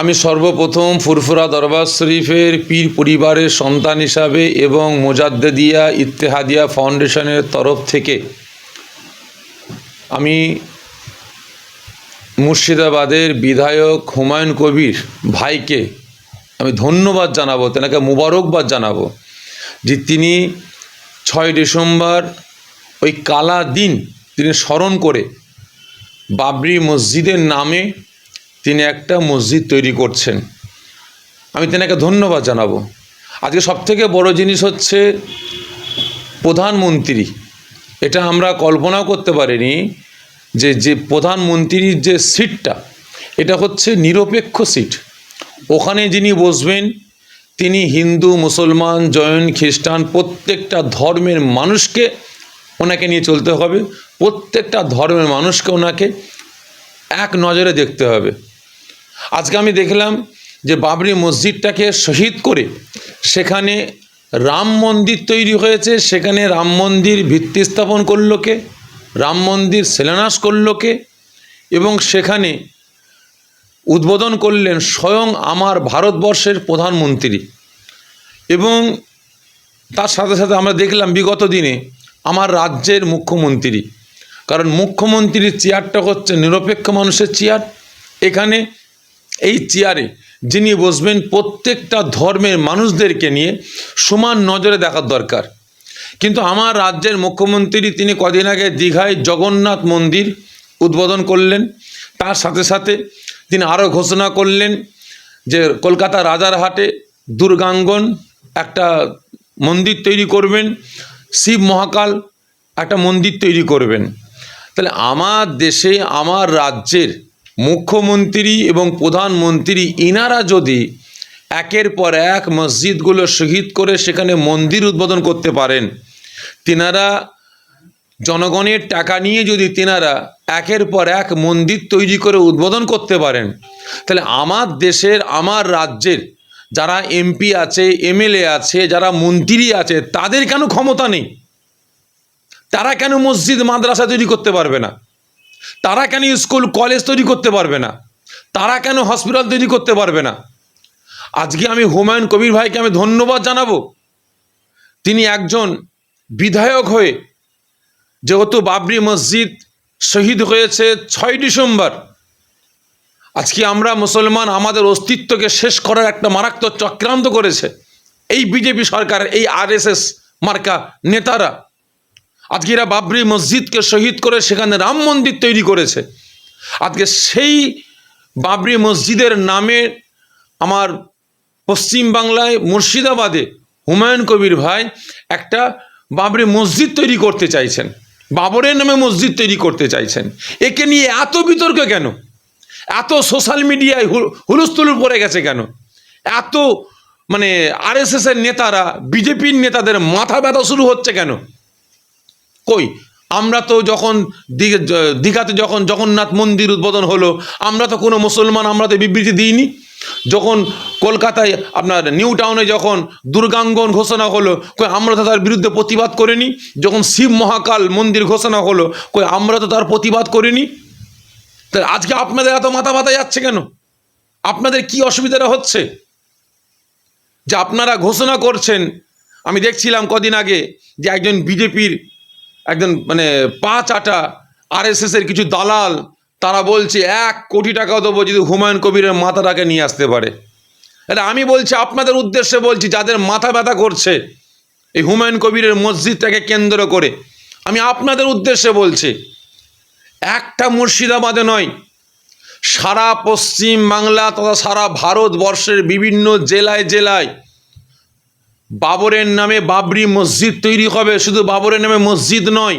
আমি সর্বপ্রথম ফুরফুরা দরবার শরীফের পীর পরিবারের সন্তান হিসাবে এবং মোজাদ্দেদিয়া ইত্তেহাদিয়া ফাউন্ডেশনের তরফ থেকে আমি মুর্শিদাবাদের বিধায়ক হুমায়ুন কবির ভাইকে আমি ধন্যবাদ জানাবো, তেনাকে মুবারকবাদ জানাবো যে তিনি 6 ডিসেম্বর ওই কালা দিন তিনি স্মরণ করে বাবরি মসজিদের নামে তিনি একটা মসজিদ তৈরি করছেন। আমি তেনাকে ধন্যবাদ জানাবো। আজকে সবথেকে বড় জিনিস হচ্ছে প্রধানমন্ত্রী, এটা আমরা কল্পনাও করতে পারিনি যে প্রধানমন্ত্রীর যে সিটটা এটা হচ্ছে নিরপেক্ষ সিট। ওখানে যিনি বসবেন তিনি হিন্দু, মুসলমান, জৈন, খ্রিস্টান প্রত্যেকটা ধর্মের মানুষকে ওনাকে নিয়ে চলতে হবে, প্রত্যেকটা ধর্মের মানুষকে ওনাকে এক নজরে দেখতে হবে। আজকে আমি দেখলাম যে বাবরি মসজিদটাকে শহীদ করে সেখানে রাম মন্দির তৈরি হয়েছে, সেখানে রাম মন্দির ভিত্তি স্থাপন করলো কে, রাম মন্দির শিলান্যাস করলো কে, এবং সেখানে উদ্বোধন করলেন স্বয়ং আমার ভারতবর্ষের প্রধানমন্ত্রী। এবং তার সাথে সাথে আমরা দেখলাম বিগত দিনে আমার রাজ্যের মুখ্যমন্ত্রী, কারণ মুখ্যমন্ত্রীর চেয়ারটা হচ্ছে নিরপেক্ষ মানুষের চেয়ার। এখানে এই চেয়ারে যিনি বসবেন প্রত্যেকটা ধর্মের মানুষদেরকে নিয়ে সমান নজরে দেখার দরকার। কিন্তু আমার রাজ্যের মুখ্যমন্ত্রী তিনি কদিন আগে দীঘায় জগন্নাথ মন্দির উদ্বোধন করলেন, তার সাথে সাথে তিনি আরও ঘোষণা করলেন যে কলকাতা রাজারহাটে দুর্গাঙ্গন একটা মন্দির তৈরি করবেন, শিব মহাকাল একটা মন্দির তৈরি করবেন। তাহলে আমার দেশে আমার রাজ্যের মুখ্যমন্ত্রী এবং প্রধানমন্ত্রী ইনারা যদি একের পর এক মসজিদগুলো শহীদ করে সেখানে মন্দির উদ্বোধন করতে পারেন, তিনারা জনগণের টাকা নিয়ে যদি তিনারা একের পর এক মন্দির তৈরি করে উদ্বোধন করতে পারেন, তাহলে আমার দেশের আমার রাজ্যের যারা এমপি আছে, এমএলএ আছে, যারা মন্ত্রী আছে, তাদের কেন ক্ষমতা নেই? তারা কেন মসজিদ মাদ্রাসা তৈরি করতে পারবে না? তারা কেন স্কুল কলেজ তৈরি করতে পারবে না? তারা কেন হসপিটাল তৈরি করতে পারবে না? আজকে আমি হুমায়ুন কবির ভাইকে আমি ধন্যবাদ জানাবো। তিনি একজন বিধায়ক হয়ে, যেহেতু বাবরি মসজিদ শহীদ হয়েছে 6 ডিসেম্বর, আজকে আমরা মুসলমান আমাদের অস্তিত্বকে শেষ করার একটা মারাত্মক চক্রান্ত করেছে এই বিজেপি সরকারের এই আরএসএস মার্কা নেতারা। আজকে এরা বাবরি মসজিদকে শহীদ করে সেখানে রাম মন্দির তৈরি করেছে। আজকে সেই বাবরি মসজিদের নামে আমার পশ্চিমবাংলায় মুর্শিদাবাদে হুমায়ুন কবির ভাই একটা বাবরি মসজিদ তৈরি করতে চাইছেন, বাবরের নামে মসজিদ তৈরি করতে চাইছেন। একে নিয়ে এত বিতর্ক কেন? এত সোশ্যাল মিডিয়ায় হুলস্থুল পড়ে গেছে কেন? এত আরএসএসের নেতারা, বিজেপির নেতাদের মাথা ব্যথা শুরু হচ্ছে কেন? কই, আমরা তো যখন দীঘাতে যখন জগন্নাথ মন্দির উদ্বোধন হলো, আমরা তো কোনো মুসলমান আমরা তো বিবৃতি দিইনি। যখন কলকাতায় আপনার নিউ টাউনে যখন দুর্গাঙ্গন ঘোষণা হলো, কই আমরা তো তার বিরুদ্ধে প্রতিবাদ করিনি। যখন শিব মহাকাল মন্দির ঘোষণা হলো, কই আমরা তো তার প্রতিবাদ করিনি। তাই আজকে আপনাদের এত মাথা ব্যথা যাচ্ছে কেন? আপনাদের কি অসুবিধাটা হচ্ছে যে আপনারা ঘোষণা করছেন? আমি দেখছিলাম কদিন আগে যে একজন বিজেপির একজন পা চাটা আরএসএসের কিছু দালাল, তারা বলছে 1 কোটি টাকা দেবো যদি হুমায়ুন কবিরের মাথাটাকে নিয়ে আসতে পারে। এটা আমি বলছি, আপনাদের উদ্দেশ্যে বলছি, যাদের মাথা ব্যথা করছে এই হুমায়ুন কবিরের মসজিদটাকে কেন্দ্র করে, আমি আপনাদের উদ্দেশ্যে বলছি, একটা মুর্শিদাবাদে নয়, সারা পশ্চিম বাংলা তথা সারা ভারতবর্ষের বিভিন্ন জেলায় জেলায় বাবরের নামে বাবরি মসজিদ তৈরি হবে। শুধু বাবরের নামে মসজিদ নয়,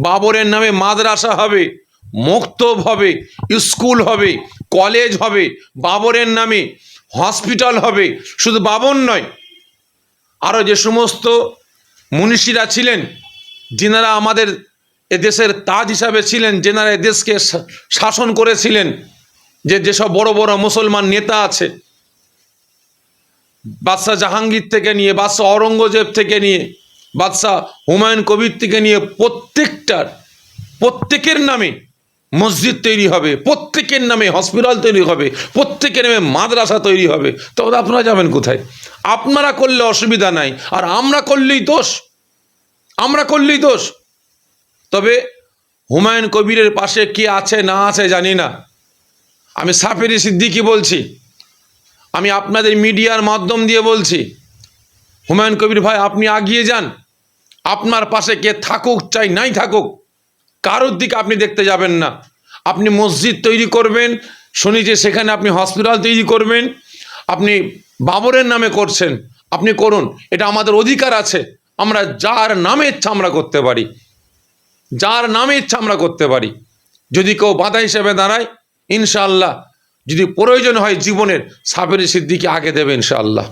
বাবরের নামে মাদ্রাসা হবে, মক্তব হবে, স্কুল হবে, কলেজ হবে, বাবরের নামে হসপিটাল হবে। শুধু বাবর নয়, আরও যে সমস্ত মনীষীরা ছিলেন, যিনারা আমাদের এদেশের তাজ হিসাবে ছিলেন, যেনারা এদেশকে শাসন করেছিলেন, যেসব বড় বড় মুসলমান নেতা আছে, বাদশাহ জাহাঙ্গীর থেকে নিয়ে, বাদশাহ অরঙ্গজেব থেকে নিয়ে, বাদশাহ হুমায়ুন কবির থেকে নিয়ে প্রত্যেকের নামে মসজিদ তৈরি হবে, প্রত্যেকের নামে হসপিটাল তৈরি হবে, প্রত্যেকের নামে মাদ্রাসা তৈরি হবে, তবে আপনারা যাবেন কোথায়? আপনারা করলে অসুবিধা নাই, আর আমরা করলেই দোষ, আমরা করলেই দোষ। তবে হুমায়ুন কবিরের পাশে কে আছে না আছে জানি না, আমি সাফেরি সিদ্দিকী বলছি, আমি আপনাদের মিডিয়ার মাধ্যম দিয়ে বলছি, হুমায়ুন কবির ভাই আপনি এগিয়ে যান, আপনার পাশে কে থাকুক চাই নাই থাকুক, কারোর দিকে আপনি দেখতে যাবেন না। আপনি মসজিদ তৈরি করবেন, শুনি যে সেখানে আপনি হসপিটাল তৈরি করবেন, আপনি বাবরের নামে করছেন, আপনি করুন, এটা আমাদের অধিকার আছে। আমরা যার নামে ইচ্ছা আমরা করতে পারি, যার নামে ইচ্ছা আমরা করতে পারি। যদি কেউ বাধা হিসেবে দাঁড়ায়, ইনশাআল্লাহ যদি প্রয়োজন হয় জীবনের, সাফেরি সিদ্দিকী আগে দেবে ইনশাআল্লাহ।